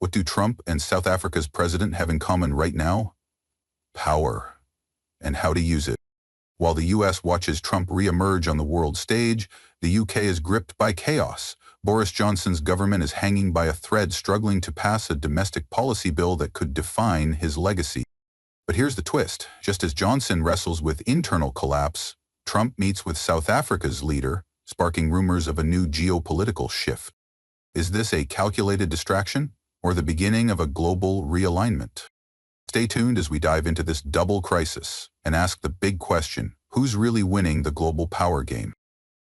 What do Trump and South Africa's president have in common right now? Power, and how to use it. While the US watches Trump re-emerge on the world stage, the UK is gripped by chaos. Boris Johnson's government is hanging by a thread, struggling to pass a domestic policy bill that could define his legacy. But here's the twist. Just as Johnson wrestles with internal collapse, Trump meets with South Africa's leader, sparking rumors of a new geopolitical shift. Is this a calculated distraction, or the beginning of a global realignment? Stay tuned as we dive into this double crisis and ask the big question: who's really winning the global power game?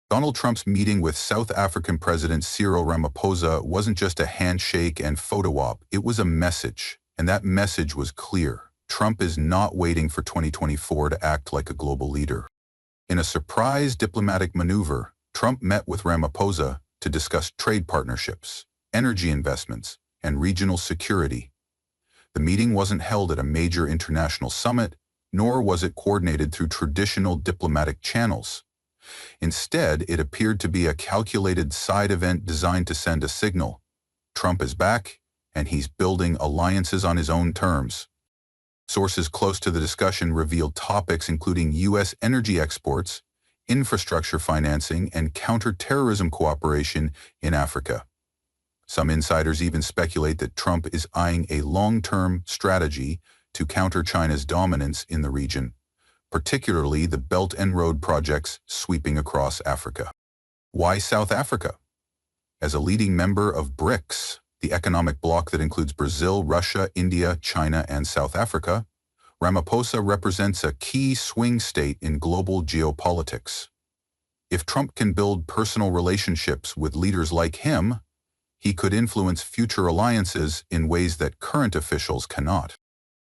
Donald Trump's meeting with South African President Cyril Ramaphosa wasn't just a handshake and photo op, it was a message, and that message was clear. Trump is not waiting for 2024 to act like a global leader. In a surprise diplomatic maneuver, Trump met with Ramaphosa to discuss trade partnerships, energy investments, and regional security. The meeting wasn't held at a major international summit, nor was it coordinated through traditional diplomatic channels. Instead, it appeared to be a calculated side event designed to send a signal. Trump is back, and he's building alliances on his own terms. Sources close to the discussion revealed topics including U.S. energy exports, infrastructure financing, and counter-terrorism cooperation in Africa. Some insiders even speculate that Trump is eyeing a long-term strategy to counter China's dominance in the region, particularly the Belt and Road projects sweeping across Africa. Why South Africa? As a leading member of BRICS, the economic bloc that includes Brazil, Russia, India, China, and South Africa, Ramaphosa represents a key swing state in global geopolitics. If Trump can build personal relationships with leaders like him, he could influence future alliances in ways that current officials cannot.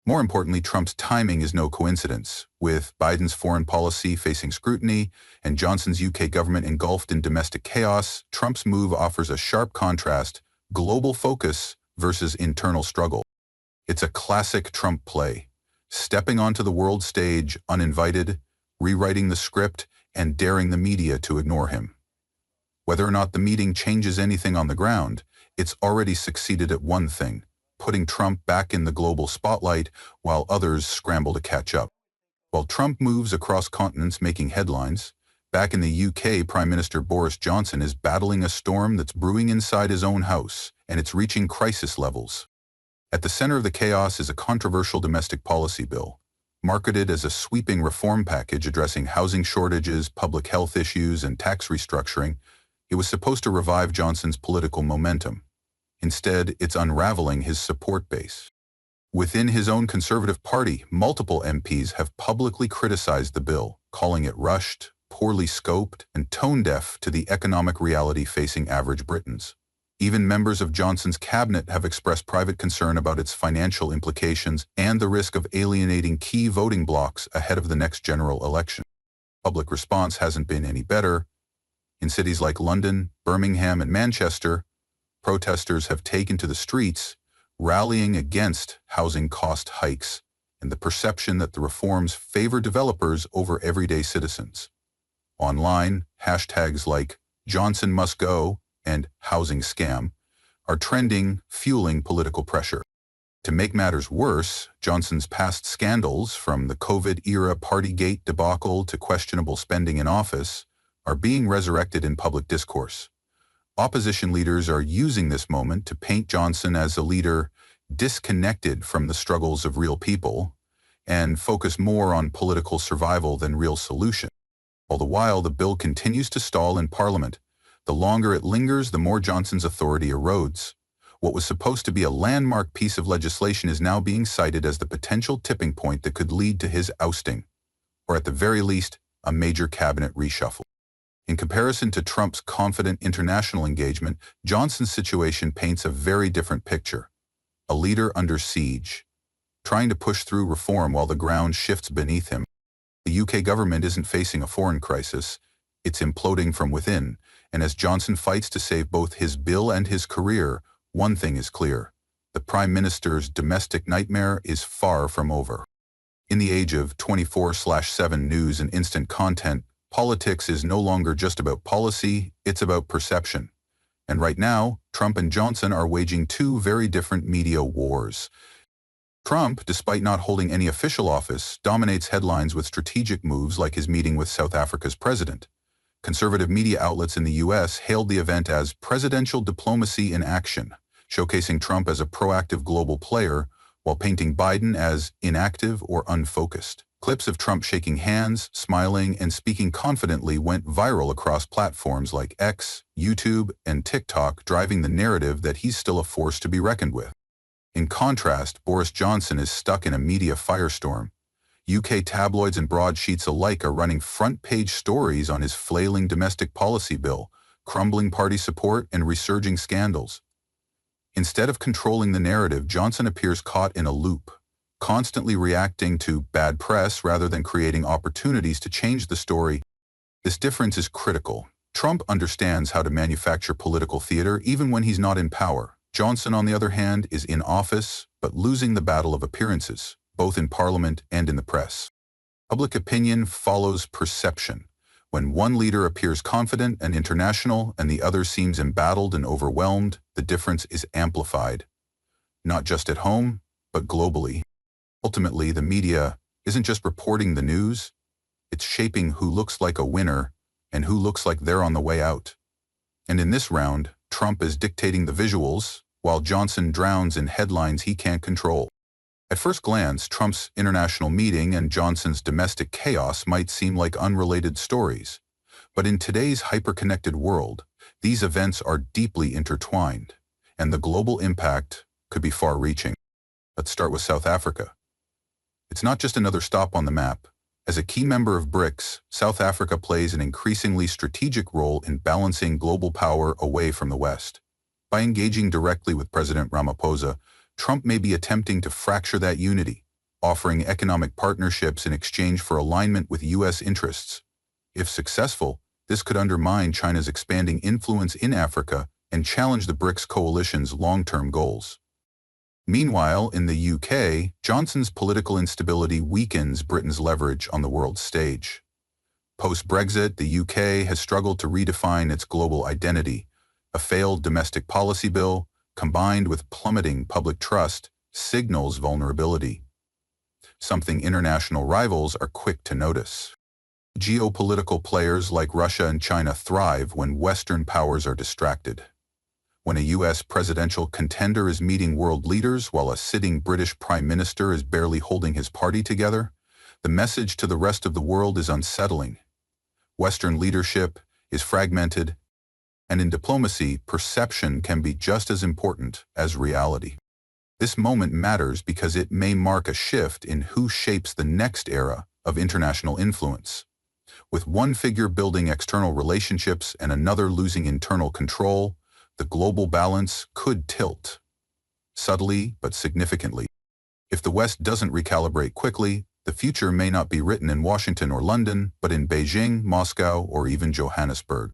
More importantly, Trump's timing is no coincidence. With Biden's foreign policy facing scrutiny and Johnson's UK government engulfed in domestic chaos, Trump's move offers a sharp contrast: global focus versus internal struggle. It's a classic Trump play, stepping onto the world stage uninvited, rewriting the script, and daring the media to ignore him. Whether or not the meeting changes anything on the ground, it's already succeeded at one thing: putting Trump back in the global spotlight while others scramble to catch up. While Trump moves across continents making headlines, back in the UK, Prime Minister Boris Johnson is battling a storm that's brewing inside his own house, and it's reaching crisis levels. At the center of the chaos is a controversial domestic policy bill, marketed as a sweeping reform package addressing housing shortages, public health issues, and tax restructuring. It was supposed to revive Johnson's political momentum. Instead, it's unraveling his support base. Within his own Conservative Party, multiple MPs have publicly criticized the bill, calling it rushed, poorly scoped, and tone-deaf to the economic reality facing average Britons. Even members of Johnson's cabinet have expressed private concern about its financial implications and the risk of alienating key voting blocs ahead of the next general election. Public response hasn't been any better. In cities like London, Birmingham, and Manchester, protesters have taken to the streets, rallying against housing cost hikes and the perception that the reforms favor developers over everyday citizens. Online, hashtags like Johnson must go and housing scam are trending, fueling political pressure. To make matters worse, Johnson's past scandals, from the COVID-era Partygate debacle to questionable spending in office, are being resurrected in public discourse. Opposition leaders are using this moment to paint Johnson as a leader disconnected from the struggles of real people and focus more on political survival than real solution. All the while, the bill continues to stall in Parliament. The longer it lingers, the more Johnson's authority erodes. What was supposed to be a landmark piece of legislation is now being cited as the potential tipping point that could lead to his ousting, or at the very least, a major cabinet reshuffle. In comparison to Trump's confident international engagement, Johnson's situation paints a very different picture. A leader under siege, trying to push through reform while the ground shifts beneath him. The UK government isn't facing a foreign crisis, it's imploding from within, and as Johnson fights to save both his bill and his career, one thing is clear: the Prime Minister's domestic nightmare is far from over. In the age of 24/7 news and instant content, politics is no longer just about policy, it's about perception. And right now, Trump and Johnson are waging two very different media wars. Trump, despite not holding any official office, dominates headlines with strategic moves like his meeting with South Africa's president. Conservative media outlets in the U.S. hailed the event as presidential diplomacy in action, showcasing Trump as a proactive global player while painting Biden as inactive or unfocused. Clips of Trump shaking hands, smiling, and speaking confidently went viral across platforms like X, YouTube, and TikTok, driving the narrative that he's still a force to be reckoned with. In contrast, Boris Johnson is stuck in a media firestorm. UK tabloids and broadsheets alike are running front-page stories on his flailing domestic policy bill, crumbling party support, and resurging scandals. Instead of controlling the narrative, Johnson appears caught in a loop, constantly reacting to bad press rather than creating opportunities to change the story. This difference is critical. Trump understands how to manufacture political theater even when he's not in power. Johnson, on the other hand, is in office, but losing the battle of appearances, both in Parliament and in the press. Public opinion follows perception. When one leader appears confident and international and the other seems embattled and overwhelmed, the difference is amplified. Not just at home, but globally. Ultimately, the media isn't just reporting the news, it's shaping who looks like a winner and who looks like they're on the way out. And in this round, Trump is dictating the visuals, while Johnson drowns in headlines he can't control. At first glance, Trump's international meeting and Johnson's domestic chaos might seem like unrelated stories. But in today's hyper-connected world, these events are deeply intertwined, and the global impact could be far-reaching. Let's start with South Africa. It's not just another stop on the map. As a key member of BRICS, South Africa plays an increasingly strategic role in balancing global power away from the West. By engaging directly with President Ramaphosa, Trump may be attempting to fracture that unity, offering economic partnerships in exchange for alignment with U.S. interests. If successful, this could undermine China's expanding influence in Africa and challenge the BRICS coalition's long-term goals. Meanwhile, in the UK, Johnson's political instability weakens Britain's leverage on the world stage. Post-Brexit, the UK has struggled to redefine its global identity. A failed domestic policy bill, combined with plummeting public trust, signals vulnerability, something international rivals are quick to notice. Geopolitical players like Russia and China thrive when Western powers are distracted. When a U.S. presidential contender is meeting world leaders while a sitting British prime minister is barely holding his party together, the message to the rest of the world is unsettling. Western leadership is fragmented, and in diplomacy, perception can be just as important as reality. This moment matters because it may mark a shift in who shapes the next era of international influence. With one figure building external relationships and another losing internal control, the global balance could tilt, subtly but significantly. If the West doesn't recalibrate quickly, the future may not be written in Washington or London, but in Beijing, Moscow, or even Johannesburg.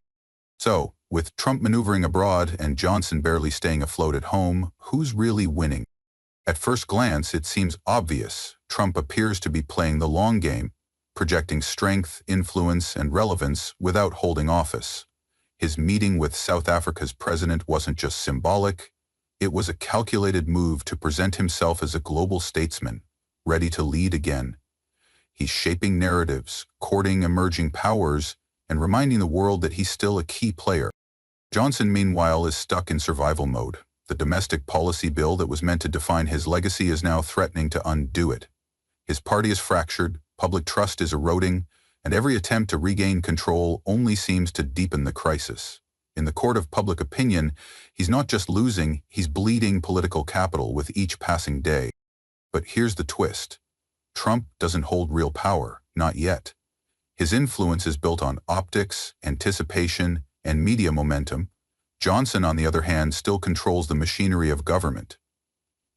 So, with Trump maneuvering abroad and Johnson barely staying afloat at home, who's really winning? At first glance, it seems obvious. Trump appears to be playing the long game, projecting strength, influence, and relevance without holding office. His meeting with South Africa's president wasn't just symbolic, it was a calculated move to present himself as a global statesman, ready to lead again. He's shaping narratives, courting emerging powers, and reminding the world that he's still a key player. Johnson, meanwhile, is stuck in survival mode. The domestic policy bill that was meant to define his legacy is now threatening to undo it. His party is fractured, public trust is eroding, and every attempt to regain control only seems to deepen the crisis. In the court of public opinion, he's not just losing, he's bleeding political capital with each passing day. But here's the twist. Trump doesn't hold real power, not yet. His influence is built on optics, anticipation, and media momentum. Johnson, on the other hand, still controls the machinery of government.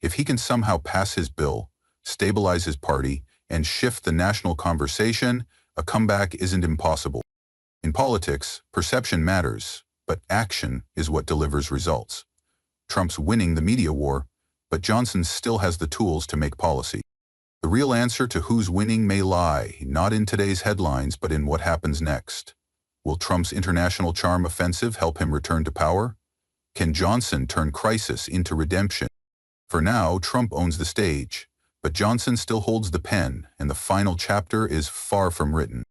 If he can somehow pass his bill, stabilize his party, and shift the national conversation, a comeback isn't impossible. In politics, perception matters, but action is what delivers results. Trump's winning the media war, but Johnson still has the tools to make policy. The real answer to who's winning may lie, not in today's headlines, but in what happens next. Will Trump's international charm offensive help him return to power? Can Johnson turn crisis into redemption? For now, Trump owns the stage, but Johnson still holds the pen, and the final chapter is far from written.